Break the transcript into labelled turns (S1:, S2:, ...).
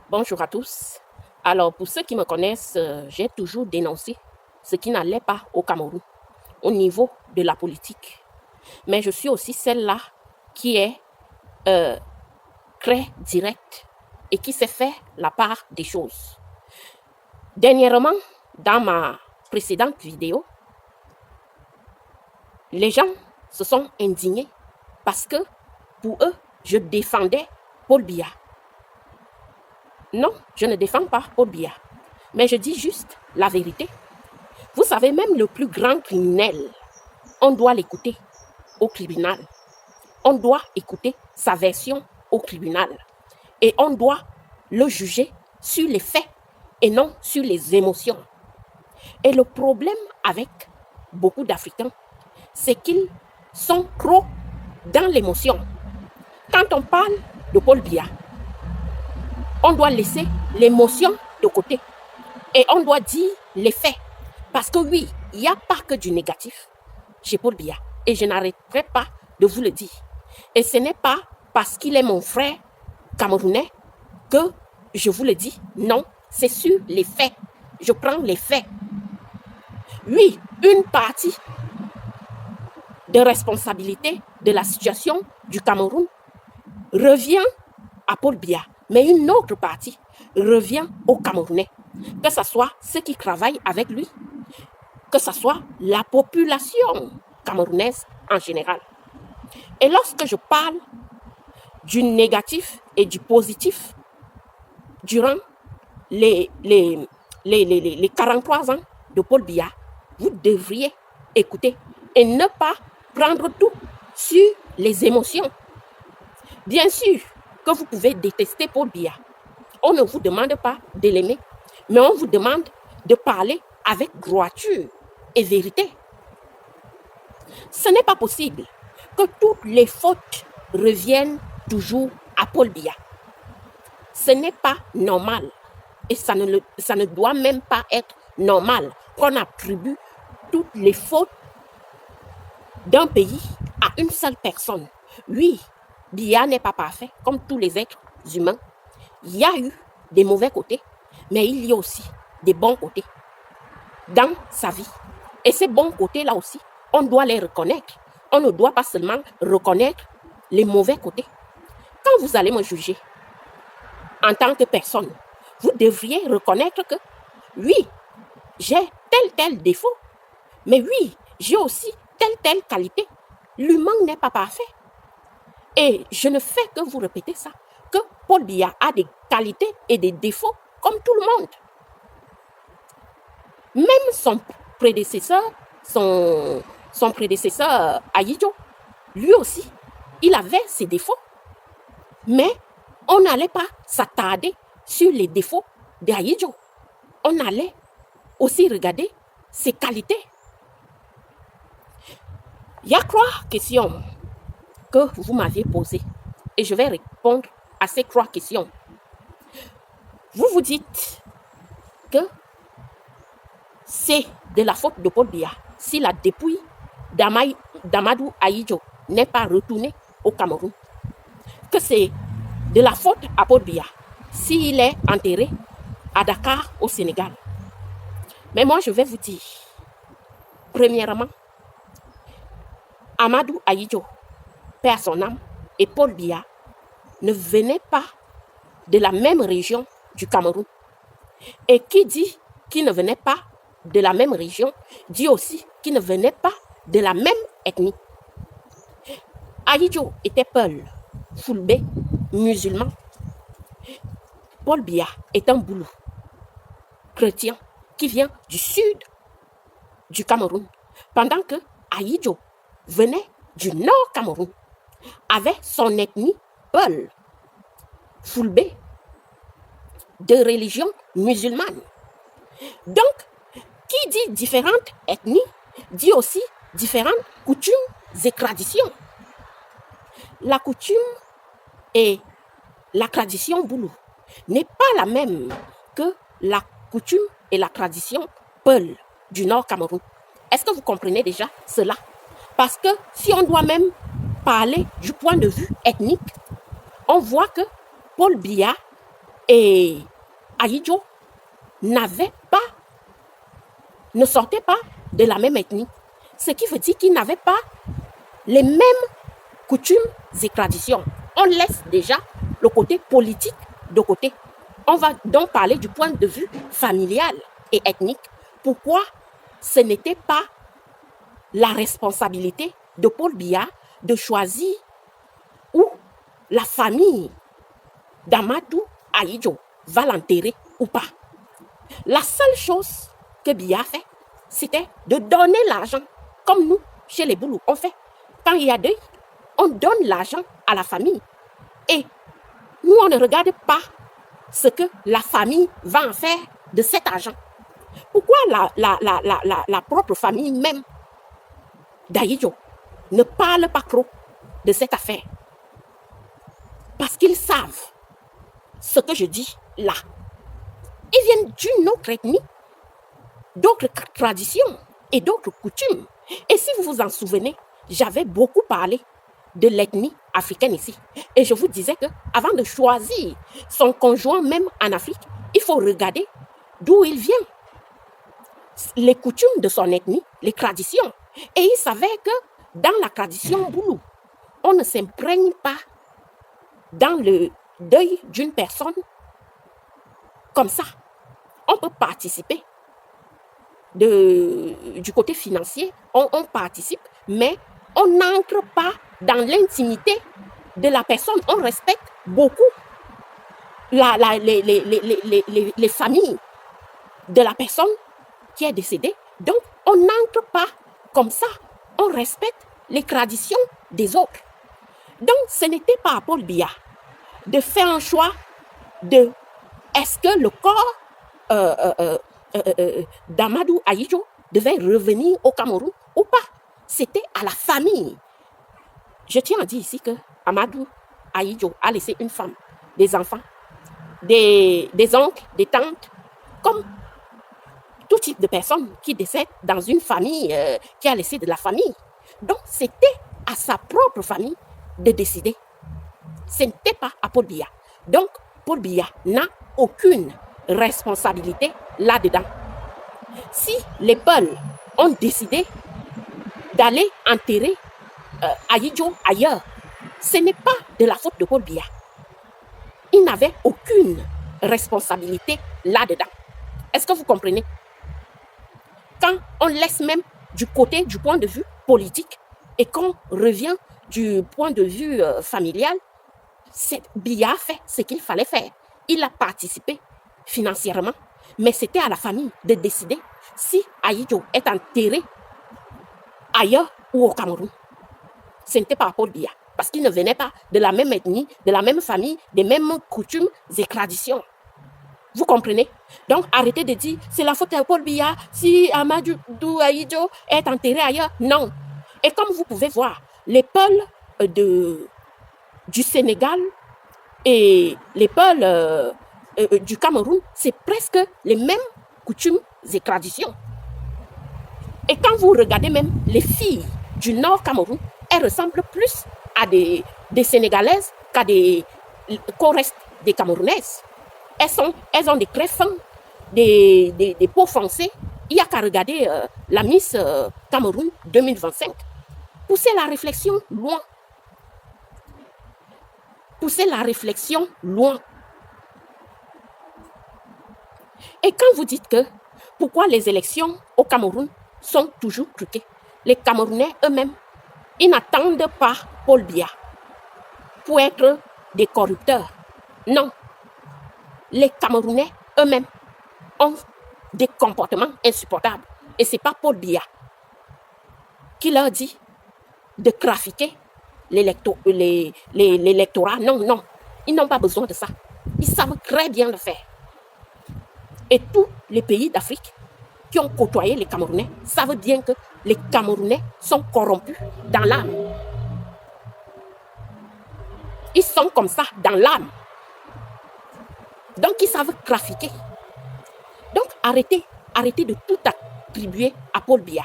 S1: Bonjour à tous. Alors, pour ceux qui me connaissent, j'ai toujours dénoncé ce qui n'allait pas au Cameroun, au niveau de la politique. Mais je suis aussi celle-là qui est très directe et qui sait faire la part des choses. Dernièrement, dans ma précédente vidéo, les gens se sont indignés parce que, pour eux, je défendais Paul Biya. Non, je ne défends pas Paul Biya, mais je dis juste la vérité. Vous savez, même le plus grand criminel, on doit l'écouter au tribunal. On doit écouter sa version au tribunal. Et on doit le juger sur les faits et non sur les émotions. Et le problème avec beaucoup d'Africains, c'est qu'ils sont trop dans l'émotion. Quand on parle de Paul Biya, on doit laisser l'émotion de côté et on doit dire les faits. Parce que oui, il n'y a pas que du négatif chez Paul Biya et je n'arrêterai pas de vous le dire. Et ce n'est pas parce qu'il est mon frère camerounais que je vous le dis. Non, c'est sur les faits. Je prends les faits. Oui, une partie de responsabilité de la situation du Cameroun revient à Paul Biya, mais une autre partie revient aux Camerounais, que ce soit ceux qui travaillent avec lui, que ce soit la population camerounaise en général. Et lorsque je parle du négatif et du positif durant les 43 ans de Paul Biya, vous devriez écouter et ne pas prendre tout sur les émotions. Bien sûr que vous pouvez détester Paul Biya. On ne vous demande pas de l'aimer, mais on vous demande de parler avec droiture et vérité. Ce n'est pas possible que toutes les fautes reviennent toujours à Paul Biya. Ce n'est pas normal et ça ne doit même pas être normal qu'on attribue toutes les fautes d'un pays à une seule personne. Oui, Biya n'est pas parfait comme tous les êtres humains. Il y a eu des mauvais côtés, mais il y a aussi des bons côtés dans sa vie. Et ces bons côtés-là aussi, on doit les reconnaître. On ne doit pas seulement reconnaître les mauvais côtés. Quand vous allez me juger en tant que personne, vous devriez reconnaître que oui, j'ai tel défaut, mais oui, j'ai aussi telle qualité. L'humain n'est pas parfait. Et je ne fais que vous répéter ça, que Paul Biya a des qualités et des défauts comme tout le monde. Même son prédécesseur, Ahidjo, lui aussi, il avait ses défauts. Mais on n'allait pas s'attarder sur les défauts d'Ahidjo. On allait aussi regarder ses qualités. Il y a 3 questions que vous m'aviez posées et je vais répondre à ces 3 questions. Vous vous dites que c'est de la faute de Paul Biya si la dépouille d'Amadou Ahidjo n'est pas retournée au Cameroun. Que c'est de la faute à Paul Biya s'il est enterré à Dakar au Sénégal. Mais moi je vais vous dire, premièrement, Amadou Ahidjo, paix à son âme, et Paul Biya ne venaient pas de la même région du Cameroun. Et qui dit qu'il ne venait pas de la même région, dit aussi qu'il ne venait pas de la même ethnie. Ahidjo était Peul, Fulbe, musulman. Paul Biya est un Boulou, chrétien, qui vient du sud du Cameroun, pendant que Ahidjo venait du nord Cameroun, avec son ethnie Peul, Fulbe, de religion musulmane. Donc, qui dit différentes ethnies, dit aussi différentes coutumes et traditions. La coutume et la tradition Boulou n'est pas la même que la coutume et la tradition Peul du Nord Cameroun. Est-ce que vous comprenez déjà cela? Parce que si on doit même parler du point de vue ethnique, on voit que Paul Biya et Ahidjo ne sortaient pas de la même ethnie. Ce qui veut dire qu'ils n'avaient pas les mêmes coutumes et traditions. On laisse déjà le côté politique de côté. On va donc parler du point de vue familial et ethnique. Pourquoi ce n'était pas la responsabilité de Paul Biya de choisir où la famille d'Amadou Ahidjo va l'enterrer ou pas. La seule chose que Biya a fait, c'était de donner l'argent, comme nous, chez les Boulous, on fait. Quand il y a deuil, on donne l'argent à la famille. Et nous, on ne regarde pas ce que la famille va en faire de cet argent. Pourquoi la propre famille même d'Ahidjo ne parle pas trop de cette affaire? Parce qu'ils savent ce que je dis là. Ils viennent d'une autre ethnie, d'autres traditions et d'autres coutumes. Et si vous vous en souvenez, j'avais beaucoup parlé de l'ethnie africaine ici. Et je vous disais qu'avant de choisir son conjoint même en Afrique, il faut regarder d'où il vient, les coutumes de son ethnie, les traditions. Et il savait que dans la tradition boulou, on ne s'imprègne pas dans le deuil d'une personne comme ça. On peut participer du côté financier, on participe, mais on n'entre pas dans l'intimité de la personne. On respecte beaucoup les familles de la personne qui est décédée. Donc, on n'entre pas comme ça. On respecte les traditions des autres. Donc, ce n'était pas à Paul Biya de faire un choix de est-ce que le corps d'Amadou Ahidjo devait revenir au Cameroun ou pas. C'était à la famille. Je tiens à dire ici que Amadou Ahidjo a laissé une femme, des enfants, des oncles, des tantes, comme tout type de personnes qui décèdent dans une famille qui a laissé de la famille. Donc, c'était à sa propre famille de décider. Ce n'était pas à Paul Biya. Donc, Paul Biya n'a aucune responsabilité là-dedans. Si les Peuls ont décidé d'aller enterrer Ahidjo ailleurs, ce n'est pas de la faute de Paul Biya. Il n'avait aucune responsabilité là-dedans. Est-ce que vous comprenez? Quand on laisse même du point de vue politique et qu'on revient du point de vue familial, Biya a fait ce qu'il fallait faire. Il a participé financièrement, mais c'était à la famille de décider si Ahidjo est enterré ailleurs ou au Cameroun. Ce n'était pas Paul Biya, parce qu'il ne venait pas de la même ethnie, de la même famille, des mêmes coutumes et traditions. Vous comprenez? Donc, arrêtez de dire, c'est la faute de Paul Biya si Amadou Ahidjo est enterré ailleurs. Non. Et comme vous pouvez voir, les Peuls du Sénégal et les Peuls du Cameroun, c'est presque les mêmes coutumes et traditions. Et quand vous regardez même les filles du Nord Cameroun, elles ressemblent plus à des Sénégalaises qu'au reste des Camerounaises. Elles ont des traits fins, des peaux foncées. Il n'y a qu'à regarder la Miss Cameroun 2025. Poussez la réflexion loin. Poussez la réflexion loin. Et quand vous dites que pourquoi les élections au Cameroun sont toujours truquées, les Camerounais eux-mêmes, ils n'attendent pas Paul Biya pour être des corrupteurs. Non. Les Camerounais eux-mêmes ont des comportements insupportables. Et ce n'est pas Paul Biya qui leur dit de trafiquer l'électorat. Non, non. Ils n'ont pas besoin de ça. Ils savent très bien le faire. Et tous les pays d'Afrique qui ont côtoyé les Camerounais savent bien que les Camerounais sont corrompus dans l'âme. Ils sont comme ça dans l'âme. Donc, ils savent trafiquer. Donc, arrêtez de tout attribuer à Paul Biya.